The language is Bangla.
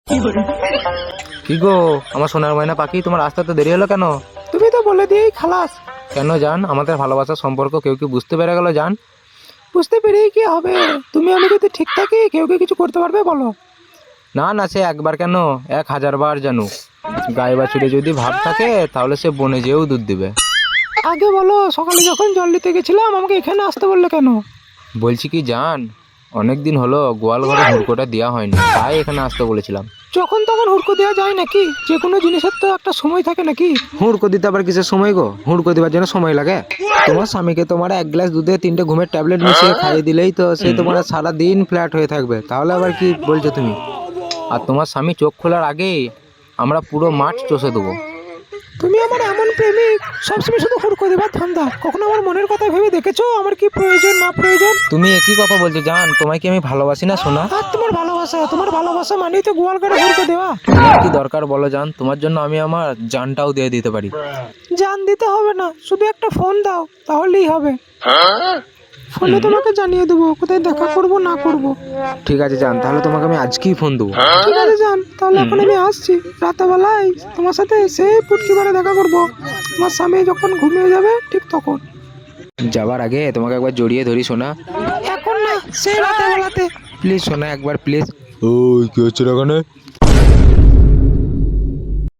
কি গো আমার সোনার ময়না পাখি, তোমার আসতে তো দেরি হলো কেন? তুমি তো বলে দিয়েই খালাস। কেন জান, আমাদের ভালোবাসার সম্পর্ক কেউ কি বুঝতে পেরে গেল জান? বুঝতে পেরেই কি হবে? তুমি আমি যদি ঠিক থাকি কেউ কি কিছু করতে পারবে বলো? না না, সে একবার কেন 1000 বার জানুক। গায়ে বাছুরে যদি ভাব থাকে তাহলে সে বনে যেয়েও দুধ দিবে। আগে বলো, সকালে যখন জল দিতে গেছিলাম আমাকে এখানে আসতে বললে কেন? বলছি কি জান, অনেকদিন হলো গোয়াল ঘরে হুড়কোটা দেওয়া হয়নি, তাই এখানে আসতে বলেছিলাম। যখন তখন হুড়কো দেওয়া যায় নাকি? যে কোনো জিনিসের তো একটা সময় থাকে নাকি? হুড়কো দিতে আবার কিসের সময় গো? হুড়কো দেওয়ার জন্য সময় লাগে? তোমার স্বামীকে তোমার 1 গ্লাস দুধে 3টে ঘুমের ট্যাবলেট মিশিয়ে খাইয়ে দিলেই তো সে তোমার সারা দিন ফ্ল্যাট হয়ে থাকবে। তাহলে আবার কি বলছো তুমি? আর তোমার স্বামী চোখ খোলার আগেই আমরা পুরো মাঠ চষে দেবো। তুমি আমার এমন প্রেমিক, সবসময় শুধু হুড়কো দেবার ধান্দা। কখনো আমার মনের কথা ভেবে দেখেছো আমার কি প্রয়োজন না প্রয়োজন? তুমি একই কথা বলছো জান, তোমায় কি আমি ভালোবাসি না সোনা? আর তোমার ভালোবাসা মানেই তো গোয়াল ঘরে হুড়কো দেওয়া। তোমার কি দরকার বলো জান? তোমার জন্য আমি আমার জানটাও দিয়ে দিতে পারি। জান দিতে হবে না, শুধু একটা ফোন দাও তাহলেই হবে। ফোনে তোমাকে জানিয়ে দেবো কোথায় দেখা করব না করব। ঠিক আছে জান, তাহলে তোমাকে আমি আজকেই ফোন দেবো। ঠিক আছে জান, তাহলে এখন আমি আসছি। রাতেবেলায় তোমার সাথে সেই পুটকি বারে দেখা করব। আমার স্বামী যখন ঘুমিয়ে যাবে ঠিক তখন। যাবার আগে তোমাকে একবার জড়িয়ে ধরি সোনা। এখন না, সেই রাতেবেলাতে। প্লিজ সোনা, একবার প্লিজ। ওই কি হচ্ছে এখানে?